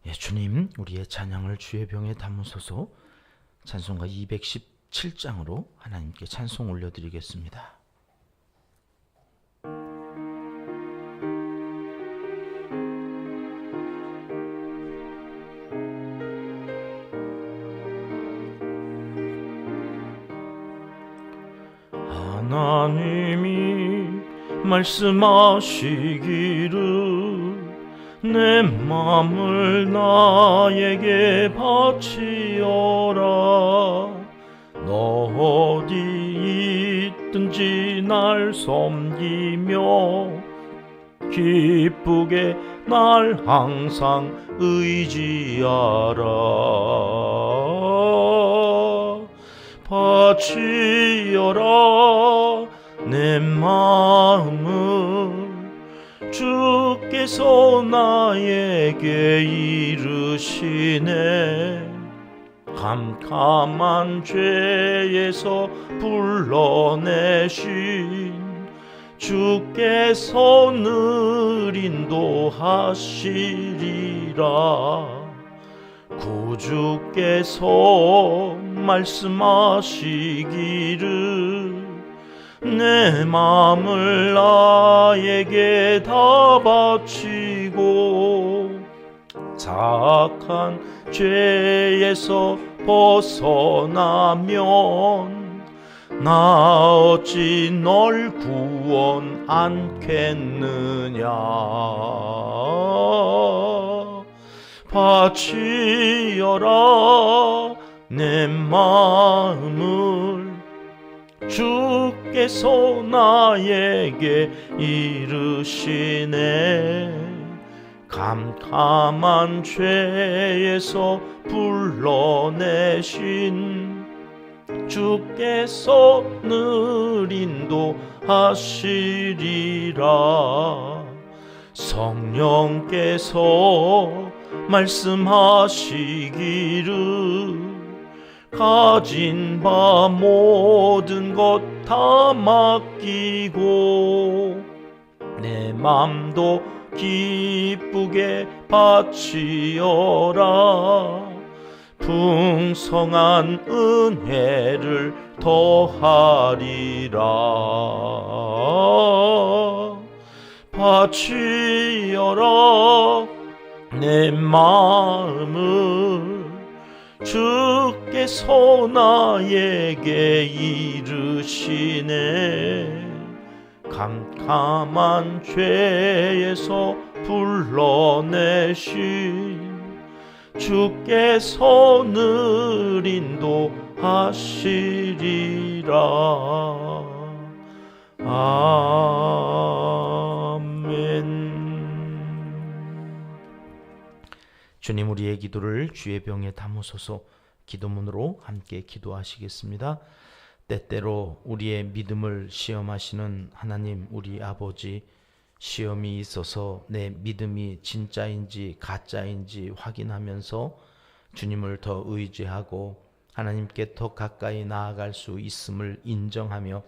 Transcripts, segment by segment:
예, 주님, 우리의 찬양을 주의 병에 담으소서. 찬송가 217장으로 하나님께 찬송 올려드리겠습니다. 하나님이 말씀하시기를 내 맘을 나에게 바치어라. 너 어디 있든지 날 섬기며 기쁘게 날 항상 의지하라. 바치어라 내 마음을 주께서 나에게 이르시네. 캄캄한 죄에서 불러내신 주께서 늘 인도하시리라. 구주께서 말씀하시기를 내 마음을 나에게 다 바치고 사악한 죄에서 벗어나면 나 어찌 널 구원 않겠느냐. 바치어라 내 마음을 주께서 나에게 이르시네. 캄캄한 죄에서 불러내신 주께서 늘 인도하시리라. 성령께서 말씀하시기를 가진 바 모든 것 다 맡기고 내 맘도 기쁘게 바치어라. 풍성한 은혜를 더하리라. 바치어라 내 마음을 주께서 나에게 이르시네. 캄캄한 죄에서 불러내신 주께서 늘 인도하시리라. 아멘. 주님, 우리의 기도를 주의 병에 담으소서. 기도문으로 함께 기도하시겠습니다. 때때로 우리의 믿음을 시험하시는 하나님 우리 아버지, 시험이 있어서 내 믿음이 진짜인지 가짜인지 확인하면서 주님을 더 의지하고 하나님께 더 가까이 나아갈 수 있음을 인정하며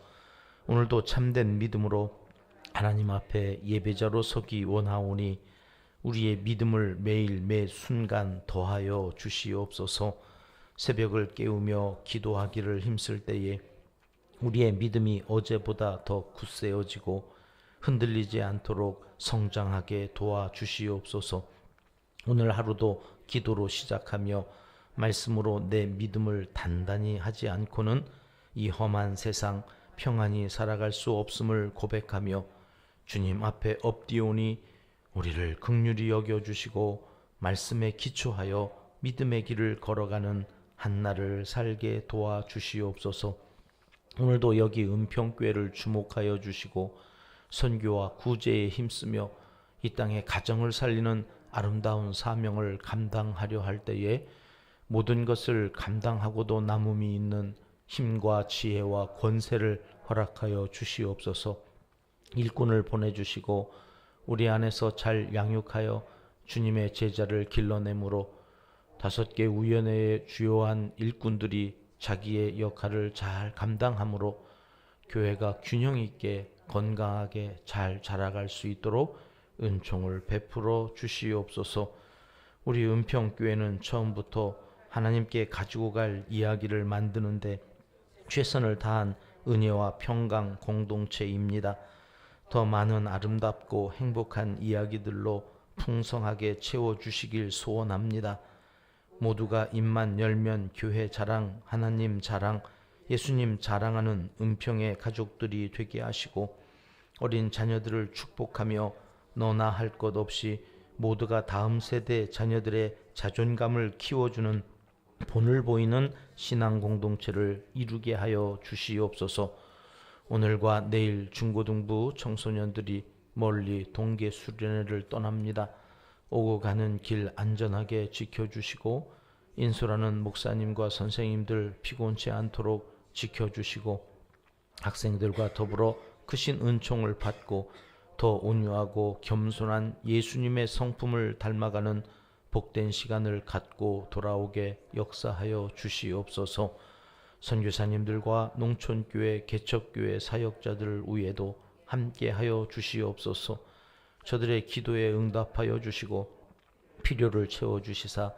오늘도 참된 믿음으로 하나님 앞에 예배자로 서기 원하오니 우리의 믿음을 매일 매 순간 더하여 주시옵소서. 새벽을 깨우며 기도하기를 힘쓸 때에 우리의 믿음이 어제보다 더 굳세어지고 흔들리지 않도록 성장하게 도와주시옵소서. 오늘 하루도 기도로 시작하며 말씀으로 내 믿음을 단단히 하지 않고는 이 험한 세상 평안히 살아갈 수 없음을 고백하며 주님 앞에 엎디오니 우리를 긍휼히 여겨주시고 말씀에 기초하여 믿음의 길을 걸어가는 한날을 살게 도와주시옵소서. 오늘도 여기 은평교회를 주목하여 주시고 선교와 구제에 힘쓰며 이 땅의 가정을 살리는 아름다운 사명을 감당하려 할 때에 모든 것을 감당하고도 남음이 있는 힘과 지혜와 권세를 허락하여 주시옵소서. 일꾼을 보내주시고 우리 안에서 잘 양육하여 주님의 제자를 길러내므로 5개 우연의 주요한 일꾼들이 자기의 역할을 잘 감당함으로 교회가 균형 있게 건강하게 잘 자라갈 수 있도록 은총을 베풀어 주시옵소서. 우리 은평교회는 처음부터 하나님께 가지고 갈 이야기를 만드는데 최선을 다한 은혜와 평강 공동체입니다. 더 많은 아름답고 행복한 이야기들로 풍성하게 채워주시길 소원합니다. 모두가 입만 열면 교회 자랑, 하나님 자랑, 예수님 자랑하는 은평의 가족들이 되게 하시고 어린 자녀들을 축복하며 너나 할 것 없이 모두가 다음 세대 자녀들의 자존감을 키워주는 본을 보이는 신앙 공동체를 이루게 하여 주시옵소서. 오늘과 내일 중고등부 청소년들이 멀리 동계 수련회를 떠납니다. 오고 가는 길 안전하게 지켜주시고 인솔하는 목사님과 선생님들 피곤치 않도록 지켜주시고 학생들과 더불어 크신 은총을 받고 더 온유하고 겸손한 예수님의 성품을 닮아가는 복된 시간을 갖고 돌아오게 역사하여 주시옵소서. 선교사님들과 농촌교회, 개척교회 사역자들 위에도 함께하여 주시옵소서. 저들의 기도에 응답하여 주시고 필요를 채워주시사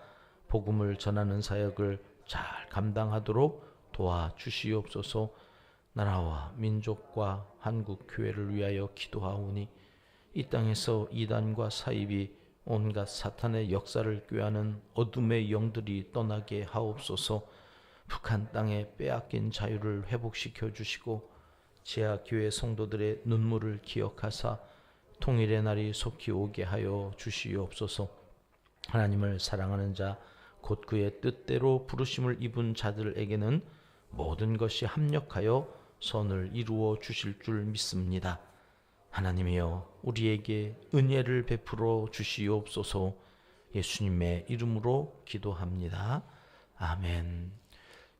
복음을 전하는 사역을 잘 감당하도록 도와주시옵소서. 나라와 민족과 한국교회를 위하여 기도하오니 이 땅에서 이단과 사입이 온갖 사탄의 역사를 꾀하는 어둠의 영들이 떠나게 하옵소서. 북한 땅에 빼앗긴 자유를 회복시켜 주시고 지하교회 성도들의 눈물을 기억하사 통일의 날이 속히 오게 하여 주시옵소서. 하나님을 사랑하는 자 곧 그의 뜻대로 부르심을 입은 자들에게는 모든 것이 합력하여 선을 이루어 주실 줄 믿습니다. 하나님이여 우리에게 은혜를 베풀어 주시옵소서. 예수님의 이름으로 기도합니다. 아멘.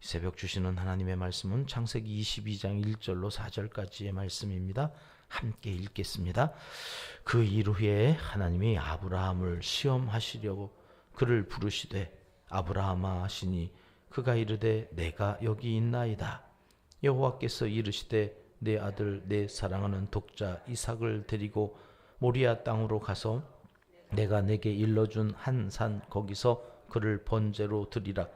새벽 주시는 하나님의 말씀은 창세기 22장 1절로 4절까지의 말씀입니다. 함께 읽겠습니다. 그 일 후에 하나님이 아브라함을 시험하시려고 그를 부르시되 아브라함아 하시니 그가 이르되 내가 여기 있나이다. 여호와께서 이르시되 내 아들 내 사랑하는 독자 이삭을 데리고 모리아 땅으로 가서 내가 내게 일러준 한 산 거기서 그를 번제로 드리라.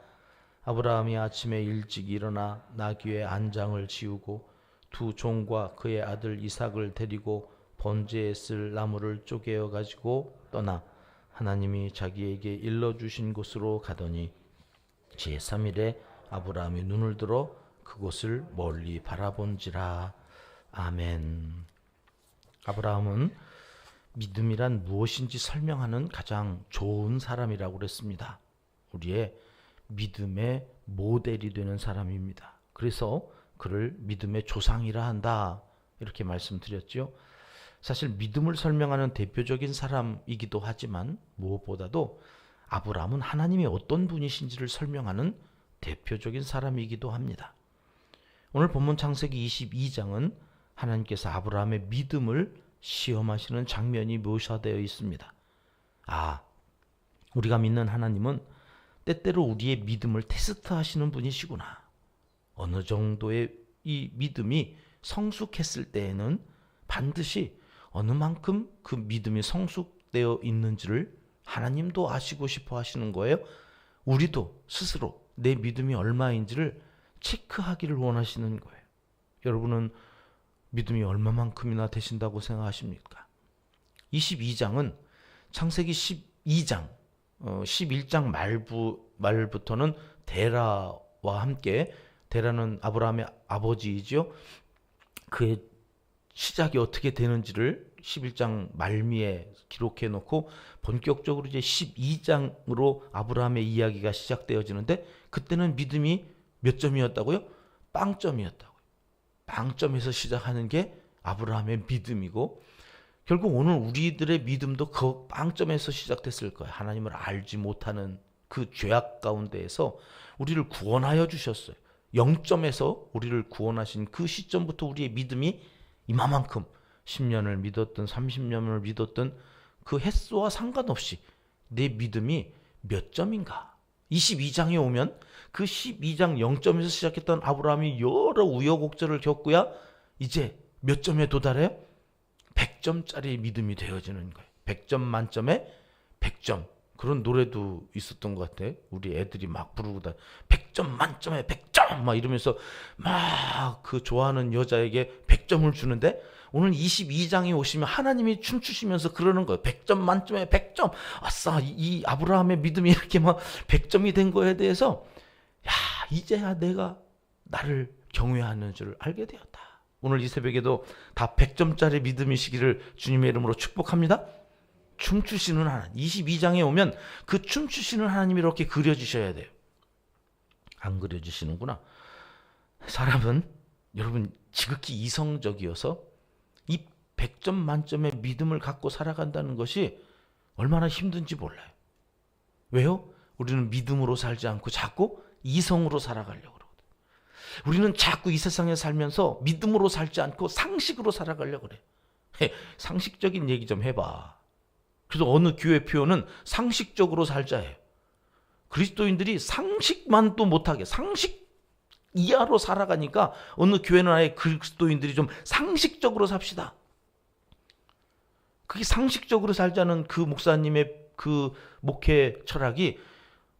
아브라함이 아침에 일찍 일어나 나귀의 안장을 지우고 두 종과 그의 아들 이삭을 데리고 번제에 쓸 나무를 쪼개어 가지고 떠나 하나님이 자기에게 일러주신 곳으로 가더니 제3일에 아브라함이 눈을 들어 그곳을 멀리 바라본지라. 아멘. 아브라함은 믿음이란 무엇인지 설명하는 가장 좋은 사람이라고 그랬습니다. 우리의 믿음의 모델이 되는 사람입니다. 그래서 그를 믿음의 조상이라 한다 이렇게 말씀드렸죠. 사실 믿음을 설명하는 대표적인 사람이기도 하지만 무엇보다도 아브라함은 하나님이 어떤 분이신지를 설명하는 대표적인 사람이기도 합니다. 오늘 본문 창세기 22장은 하나님께서 아브라함의 믿음을 시험하시는 장면이 묘사되어 있습니다. 우리가 믿는 하나님은 때때로 우리의 믿음을 테스트하시는 분이시구나. 어느 정도의 이 믿음이 성숙했을 때에는 반드시 어느 만큼 그 믿음이 성숙되어 있는지를 하나님도 아시고 싶어 하시는 거예요. 우리도 스스로 내 믿음이 얼마인지를 체크하기를 원하시는 거예요. 여러분은 믿음이 얼마만큼이나 되신다고 생각하십니까? 22장은 창세기 12장 11장 말부터는 데라와 함께, 데라는 아브라함의 아버지이죠. 그의 시작이 어떻게 되는지를 11장 말미에 기록해 놓고 본격적으로 이제 12장으로 아브라함의 이야기가 시작되어지는데 그때는 믿음이 몇 점이었다고요? 빵점이었다고요. 빵점에서 시작하는 게 아브라함의 믿음이고 결국 오늘 우리들의 믿음도 그 빵점에서 시작됐을 거예요. 하나님을 알지 못하는 그 죄악 가운데에서 우리를 구원하여 주셨어요. 0점에서 우리를 구원하신 그 시점부터 우리의 믿음이 이만큼 10년을 믿었든 30년을 믿었든 그 횟수와 상관없이 내 믿음이 몇 점인가. 22장에 오면 그 12장 0점에서 시작했던 아브라함이 여러 우여곡절을 겪고야 이제 몇 점에 도달해요? 100점짜리 믿음이 되어지는 거예요. 100점 만점에 100점. 그런 노래도 있었던 것 같아. 우리 애들이 막 부르고 100점 만점에 100점 막 이러면서 막 그 좋아하는 여자에게 100점을 주는데, 오늘 22장에 오시면 하나님이 춤추시면서 그러는 거예요. 100점 만점에 100점. 아싸, 이 아브라함의 믿음이 이렇게 막 100점이 된 거에 대해서, 야, 이제야 내가 나를 경외하는 줄 알게 되었다. 오늘 이 새벽에도 다 100점짜리 믿음이시기를 주님의 이름으로 축복합니다. 춤추시는 하나님, 22장에 오면 그 춤추시는 하나님이 이렇게 그려지셔야 돼요. 안 그려지시는구나. 사람은 여러분 지극히 이성적이어서 이 100점 만점의 믿음을 갖고 살아간다는 것이 얼마나 힘든지 몰라요. 왜요? 우리는 믿음으로 살지 않고 자꾸 이성으로 살아가려고 그러거든요. 우리는 자꾸 이 세상에 살면서 믿음으로 살지 않고 상식으로 살아가려고 그래요. 상식적인 얘기 좀 해봐. 그래서 어느 교회 표현은 상식적으로 살자예요. 그리스도인들이 상식만도 못하게 상식 이하로 살아가니까 어느 교회는 아예 그리스도인들이 좀 상식적으로 삽시다. 그게 상식적으로 살자는 그 목사님의 그 목회 철학이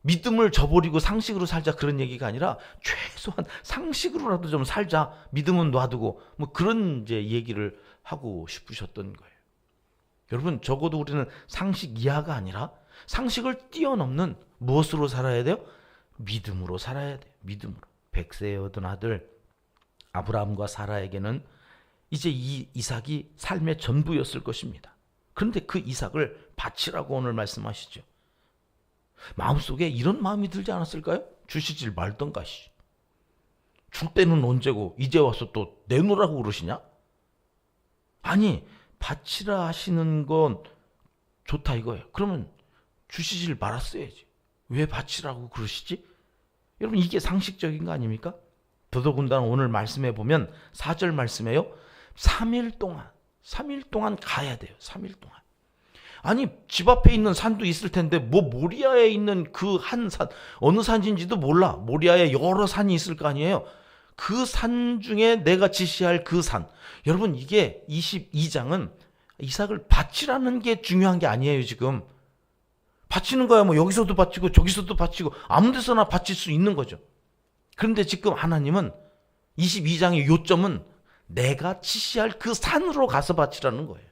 믿음을 저버리고 상식으로 살자 그런 얘기가 아니라 최소한 상식으로라도 좀 살자. 믿음은 놔두고 뭐 그런 이제 얘기를 하고 싶으셨던 거예요. 여러분 적어도 우리는 상식 이하가 아니라 상식을 뛰어넘는 무엇으로 살아야 돼요? 믿음으로 살아야 돼요. 믿음으로. 100세에 얻은 아들 아브라함과 사라에게는 이제 이 이삭이 삶의 전부였을 것입니다. 그런데 그 이삭을 바치라고 오늘 말씀하시죠. 마음속에 이런 마음이 들지 않았을까요? 주시질 말던가. 줄 때는 언제고 이제 와서 또 내놓으라고 그러시냐? 아니 바치라 하시는 건 좋다 이거예요. 그러면 주시질 말았어야지. 왜 바치라고 그러시지? 여러분 이게 상식적인 거 아닙니까? 더더군다나 오늘 말씀해 보면 4절 말씀에요. 3일 동안 가야 돼요. 3일 동안. 아니 집 앞에 있는 산도 있을 텐데 뭐 모리아에 있는 그 한 산, 어느 산인지도 몰라. 모리아에 여러 산이 있을 거 아니에요. 그 산 중에 내가 지시할 그 산. 여러분 이게 22장은 이삭을 바치라는 게 중요한 게 아니에요. 지금 바치는 거야 뭐 여기서도 바치고 저기서도 바치고 아무 데서나 바칠 수 있는 거죠. 그런데 지금 하나님은 22장의 요점은 내가 지시할 그 산으로 가서 바치라는 거예요.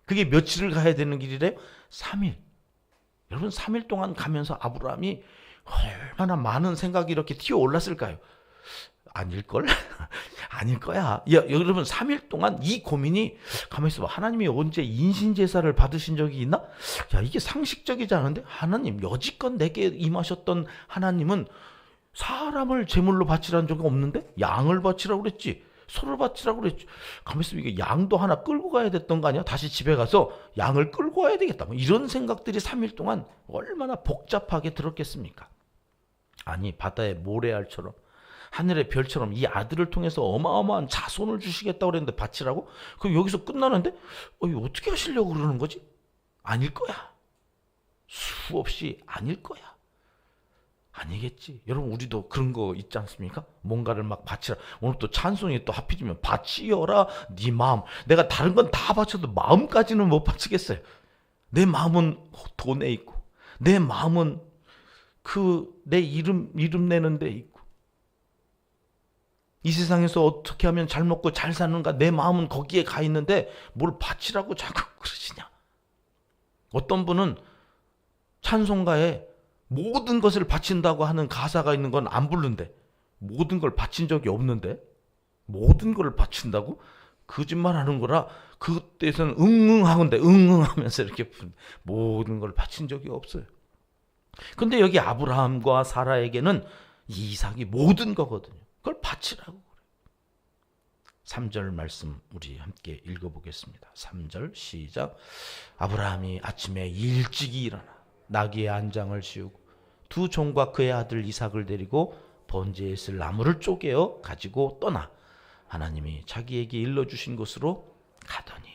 그게 며칠을 가야 되는 길이래요? 3일. 여러분 3일 동안 가면서 아브라함이 얼마나 많은 생각이 이렇게 튀어 올랐을까요? 아닐걸? 아닐 거야. 여러분 3일 동안 이 고민이 가만히 있어봐. 하나님이 언제 인신제사를 받으신 적이 있나? 야 이게 상식적이지 않은데? 하나님 여지껏 내게 임하셨던 하나님은 사람을 제물로 바치라는 적이 없는데? 양을 바치라고 그랬지. 소를 바치라고 그랬지. 가만히 있으면 이게 양도 하나 끌고 가야 됐던 거 아니야? 다시 집에 가서 양을 끌고 와야 되겠다. 뭐 이런 생각들이 3일 동안 얼마나 복잡하게 들었겠습니까? 아니 바다의 모래알처럼 하늘의 별처럼 이 아들을 통해서 어마어마한 자손을 주시겠다고 그랬는데 바치라고? 그럼 여기서 끝나는데? 이거 어떻게 하시려고 그러는 거지? 아닐 거야. 수없이 아닐 거야. 아니겠지. 여러분 우리도 그런 거 있지 않습니까? 뭔가를 막 바치라. 오늘 또 찬송이 또 하필이면 바치여라 네 마음. 내가 다른 건 다 바쳐도 마음까지는 못 바치겠어요. 내 마음은 돈에 있고 내 마음은 내 이름 내는 데 있고 이 세상에서 어떻게 하면 잘 먹고 잘 사는가 내 마음은 거기에 가 있는데 뭘 바치라고 자꾸 그러시냐. 어떤 분은 찬송가에 모든 것을 바친다고 하는 가사가 있는 건 안 부른대. 모든 걸 바친 적이 없는데 모든 걸 바친다고? 거짓말하는 거라 그때에서는 응응하건대 응응하면서 이렇게 모든 걸 바친 적이 없어요. 근데 여기 아브라함과 사라에게는 이삭이 모든 거거든요. 그걸 바치라고 그래요. 3절 말씀 우리 함께 읽어보겠습니다. 3절 시작. 아브라함이 아침에 일찍이 일어나 나귀의 안장을 씌우고 두 종과 그의 아들 이삭을 데리고 번제에 있을 나무를 쪼개어 가지고 떠나 하나님이 자기에게 일러주신 곳으로 가더니.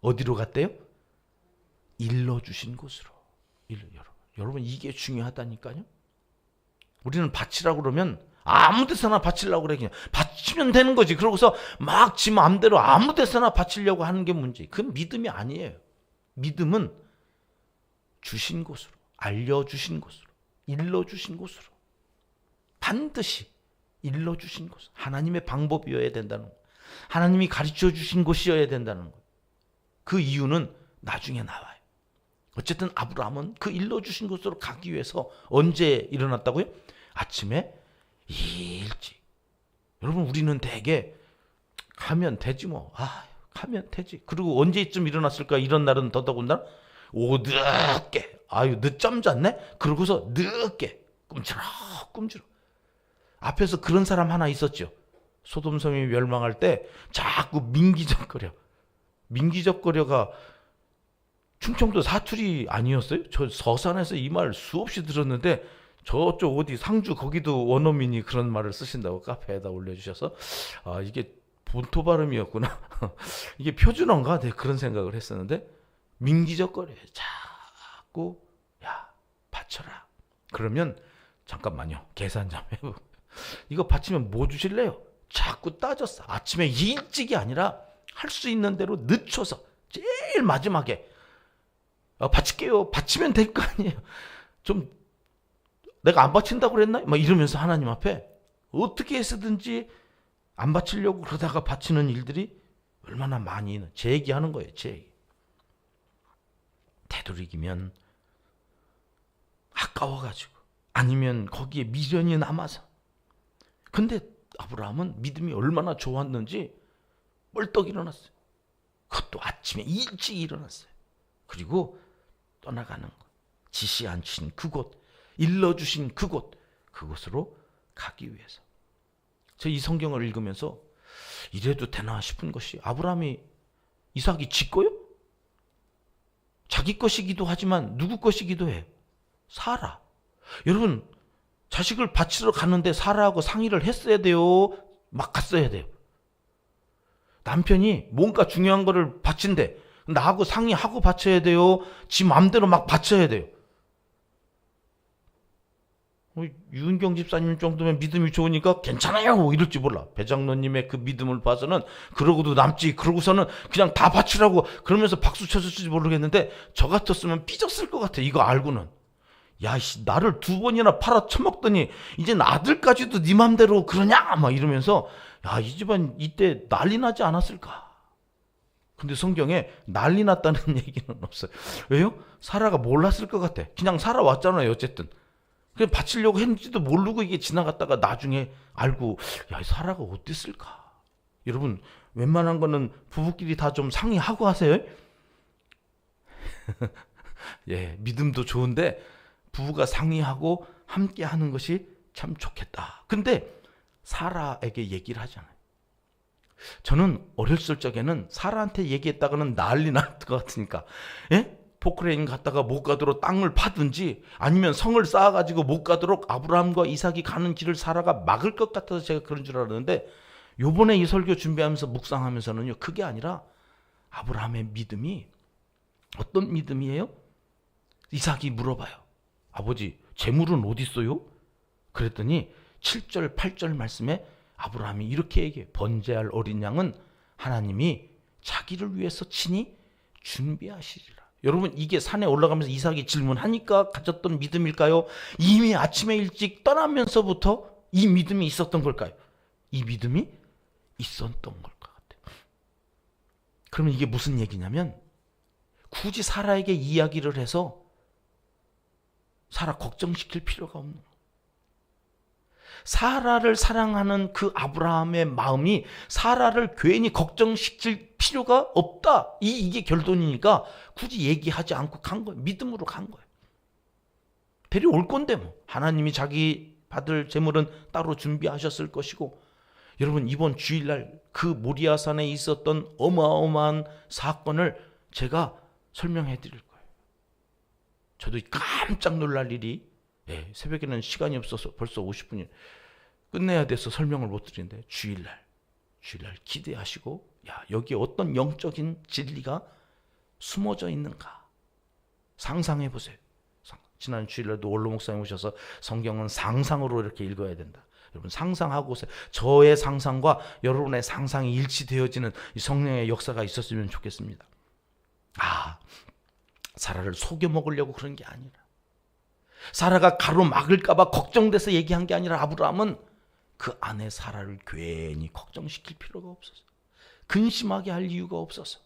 어디로 갔대요? 일러주신 곳으로. 여러분 이게 중요하다니까요. 우리는 바치라고 그러면 아무 데서나 바치려고 그래. 그냥 바치면 되는 거지. 그러고서 막 지 마음대로 아무 데서나 바치려고 하는 게 문제. 그건 믿음이 아니에요. 믿음은 주신 곳으로, 알려주신 곳으로, 일러주신 곳으로, 반드시 일러주신 곳, 하나님의 방법이어야 된다는 것, 하나님이 가르쳐 주신 곳이어야 된다는 것. 그 이유는 나중에 나와요. 어쨌든 아브라함은 그 일러주신 곳으로 가기 위해서 언제 일어났다고요? 아침에 일찍. 여러분, 우리는 대개 가면 되지 뭐. 가면 되지. 그리고 언제쯤 일어났을까? 이런 날은 더더군다나 늦게. 늦잠 잤네? 그러고서 늦게 꿈틀럭. 앞에서 그런 사람 하나 있었죠. 소돔섬이 멸망할 때 자꾸 민기적거려가 충청도 사투리 아니었어요? 저 서산에서 이 말 수없이 들었는데 저쪽 어디 상주 거기도 원어민이 그런 말을 쓰신다고 카페에다 올려주셔서 이게 본토 발음이었구나. 이게 표준어인가? 네, 그런 생각을 했었는데 민기적거려. 자꾸 바쳐라. 그러면 잠깐만요. 계산 좀 해보고. 이거 바치면 뭐 주실래요? 자꾸 따졌어. 아침에 일찍이 아니라 할 수 있는 대로 늦춰서 제일 마지막에 바칠게요. 바치면 될 거 아니에요. 좀 내가 안 바친다고 그랬나? 막 이러면서 하나님 앞에 어떻게 해서든지 안 바치려고 그러다가 바치는 일들이 얼마나 많이 있는, 제기하는 거예요. 제기. 되도록이면 아까워가지고, 아니면 거기에 미련이 남아서. 근데 아브라함은 믿음이 얼마나 좋았는지 벌떡 일어났어요. 그것도 아침에 일찍 일어났어요. 그리고 떠나가는 것, 지시 않으신 그곳, 일러주신 그곳으로 가기 위해서. 저 이 성경을 읽으면서 이래도 되나 싶은 것이, 아브라함이 이삭이 지 거요? 자기 것이기도 하지만 누구 것이기도 해요? 사라. 여러분, 자식을 바치러 가는데 사라하고 상의를 했어야 돼요? 막 갔어야 돼요? 남편이 뭔가 중요한 거를 바친대. 나하고 상의하고 바쳐야 돼요? 지 마음대로 막 바쳐야 돼요? 유은경 집사님 정도면 믿음이 좋으니까 괜찮아요 이럴지 몰라. 배장로님의 그 믿음을 봐서는 그러고도 남지, 그러고서는 그냥 다 바치라고 그러면서 박수 쳐줄지 모르겠는데, 저 같았으면 삐졌을 것 같아. 이거 알고는 나를 2번이나 팔아 처먹더니 이젠 아들까지도 네 맘대로 그러냐 막 이러면서 이 집안 이때 난리 나지 않았을까. 근데 성경에 난리 났다는 얘기는 없어요. 왜요? 사라가 몰랐을 것 같아. 그냥 살아왔잖아요. 어쨌든 그냥 바치려고 했는지도 모르고 이게 지나갔다가 나중에 알고, 사라가 어땠을까. 여러분, 웬만한 거는 부부끼리 다 좀 상의하고 하세요. 예, 믿음도 좋은데 부부가 상의하고 함께 하는 것이 참 좋겠다. 근데 사라에게 얘기를 하잖아요. 저는 어렸을 적에는 사라한테 얘기했다가는 난리 날 것 같으니까, 포크레인 갔다가 못 가도록 땅을 파든지 아니면 성을 쌓아가지고 못 가도록 아브라함과 이삭이 가는 길을 사라가 막을 것 같아서 제가 그런 줄 알았는데, 요번에 이 설교 준비하면서 묵상하면서는요, 그게 아니라 아브라함의 믿음이 어떤 믿음이에요? 이삭이 물어봐요. 아버지, 재물은 어디 있어요? 그랬더니 7절 8절 말씀에 아브라함이 이렇게 얘기해요. 번제할 어린 양은 하나님이 자기를 위해서 친히 준비하시리라. 여러분, 이게 산에 올라가면서 이삭이 질문하니까 가졌던 믿음일까요? 이미 아침에 일찍 떠나면서부터 이 믿음이 있었던 걸까요? 이 믿음이 있었던 걸 것 같아요. 그러면 이게 무슨 얘기냐면, 굳이 사라에게 이야기를 해서 사라 걱정시킬 필요가 없는 거예요. 사라를 사랑하는 그 아브라함의 마음이 사라를 괜히 걱정시킬 필요가 없다. 이게 결론이니까 굳이 얘기하지 않고 간 거예요. 믿음으로 간 거예요. 데려올 건데 뭐. 하나님이 자기 받을 재물은 따로 준비하셨을 것이고. 여러분, 이번 주일날 그 모리아산에 있었던 어마어마한 사건을 제가 설명해 드릴 거예요. 저도 깜짝 놀랄 일이, 새벽에는 시간이 없어서 벌써 50분이 끝내야 돼서 설명을 못 드리는데, 주일날 기대하시고, 여기에 어떤 영적인 진리가 숨어져 있는가 상상해 보세요. 지난 주일날도 원로 목사님 오셔서 성경은 상상으로 이렇게 읽어야 된다. 여러분, 상상하고 오세요. 저의 상상과 여러분의 상상이 일치되어지는 이 성령의 역사가 있었으면 좋겠습니다. 사라를 속여 먹으려고 그런 게 아니라, 사라가 가로막을까 봐 걱정돼서 얘기한 게 아니라, 아브라함은 그 아내 사라를 괜히 걱정시킬 필요가 없어서, 근심하게 할 이유가 없어서,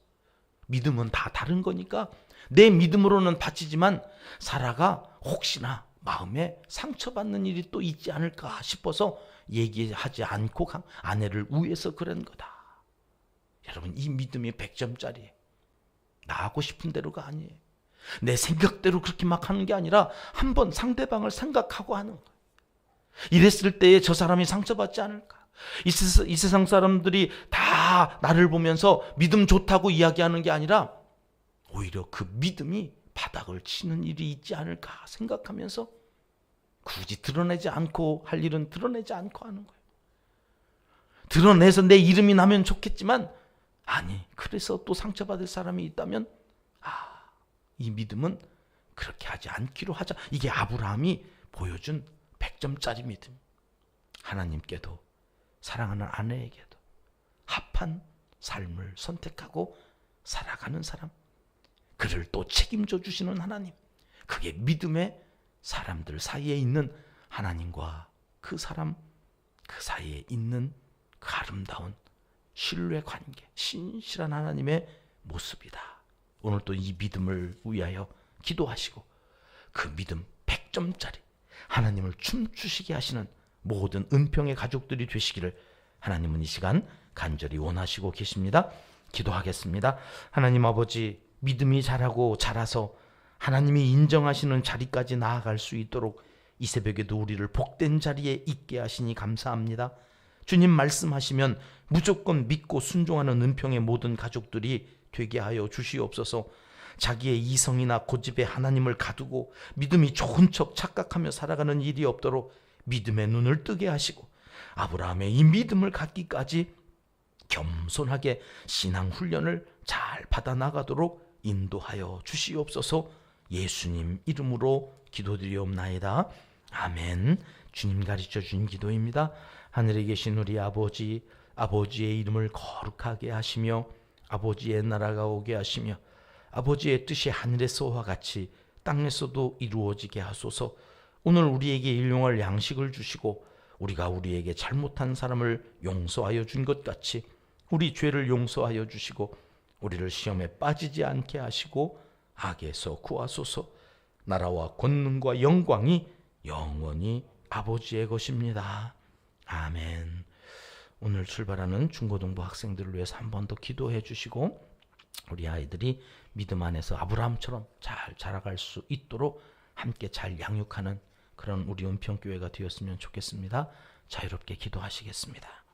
믿음은 다 다른 거니까 내 믿음으로는 바치지만 사라가 혹시나 마음에 상처받는 일이 또 있지 않을까 싶어서 얘기하지 않고 아내를 우애해서 그런 거다. 여러분, 이 믿음이 100점짜리예요. 나 하고 싶은 대로가 아니에요. 내 생각대로 그렇게 막 하는 게 아니라 한번 상대방을 생각하고 하는 거예요. 이랬을 때에 저 사람이 상처받지 않을까? 이 세상 사람들이 다 나를 보면서 믿음 좋다고 이야기하는 게 아니라 오히려 그 믿음이 바닥을 치는 일이 있지 않을까 생각하면서 굳이 드러내지 않고 할 일은 드러내지 않고 하는 거예요. 드러내서 내 이름이 나면 좋겠지만, 아니, 그래서 또 상처받을 사람이 있다면, 이 믿음은 그렇게 하지 않기로 하자. 이게 아브라함이 보여준 100점짜리 믿음. 하나님께도 사랑하는 아내에게도 합한 삶을 선택하고 살아가는 사람, 그를 또 책임져 주시는 하나님, 그게 믿음의 사람들 사이에 있는 하나님과 그 사람 그 사이에 있는 그 아름다운 신뢰 관계, 신실한 하나님의 모습이다. 오늘 또 이 믿음을 위하여 기도하시고 그 믿음 100점짜리 하나님을 춤추시게 하시는 모든 은평의 가족들이 되시기를 하나님은 이 시간 간절히 원하시고 계십니다. 기도하겠습니다. 하나님 아버지, 믿음이 자라고 자라서 하나님이 인정하시는 자리까지 나아갈 수 있도록 이 새벽에도 우리를 복된 자리에 있게 하시니 감사합니다. 주님 말씀하시면 무조건 믿고 순종하는 은평의 모든 가족들이 되게 하여 주시옵소서. 자기의 이성이나 고집에 하나님을 가두고 믿음이 좋은 척 착각하며 살아가는 일이 없도록 믿음의 눈을 뜨게 하시고, 아브라함의 이 믿음을 갖기까지 겸손하게 신앙 훈련을 잘 받아나가도록 인도하여 주시옵소서. 예수님 이름으로 기도드리옵나이다. 아멘. 주님 가르쳐 준 기도입니다. 하늘에 계신 우리 아버지, 아버지의 이름을 거룩하게 하시며 아버지의 나라가 오게 하시며 아버지의 뜻이 하늘에서와 같이 땅에서도 이루어지게 하소서. 오늘 우리에게 일용할 양식을 주시고 우리가 우리에게 잘못한 사람을 용서하여 준 것 같이 우리 죄를 용서하여 주시고 우리를 시험에 빠지지 않게 하시고 악에서 구하소서. 나라와 권능과 영광이 영원히 아버지의 것입니다. 아멘. 오늘 출발하는 중고등부 학생들을 위해서 한 번 더 기도해 주시고 우리 아이들이 믿음 안에서 아브라함처럼 잘 자라갈 수 있도록 함께 잘 양육하는 그런 우리 은평교회가 되었으면 좋겠습니다. 자유롭게 기도하시겠습니다.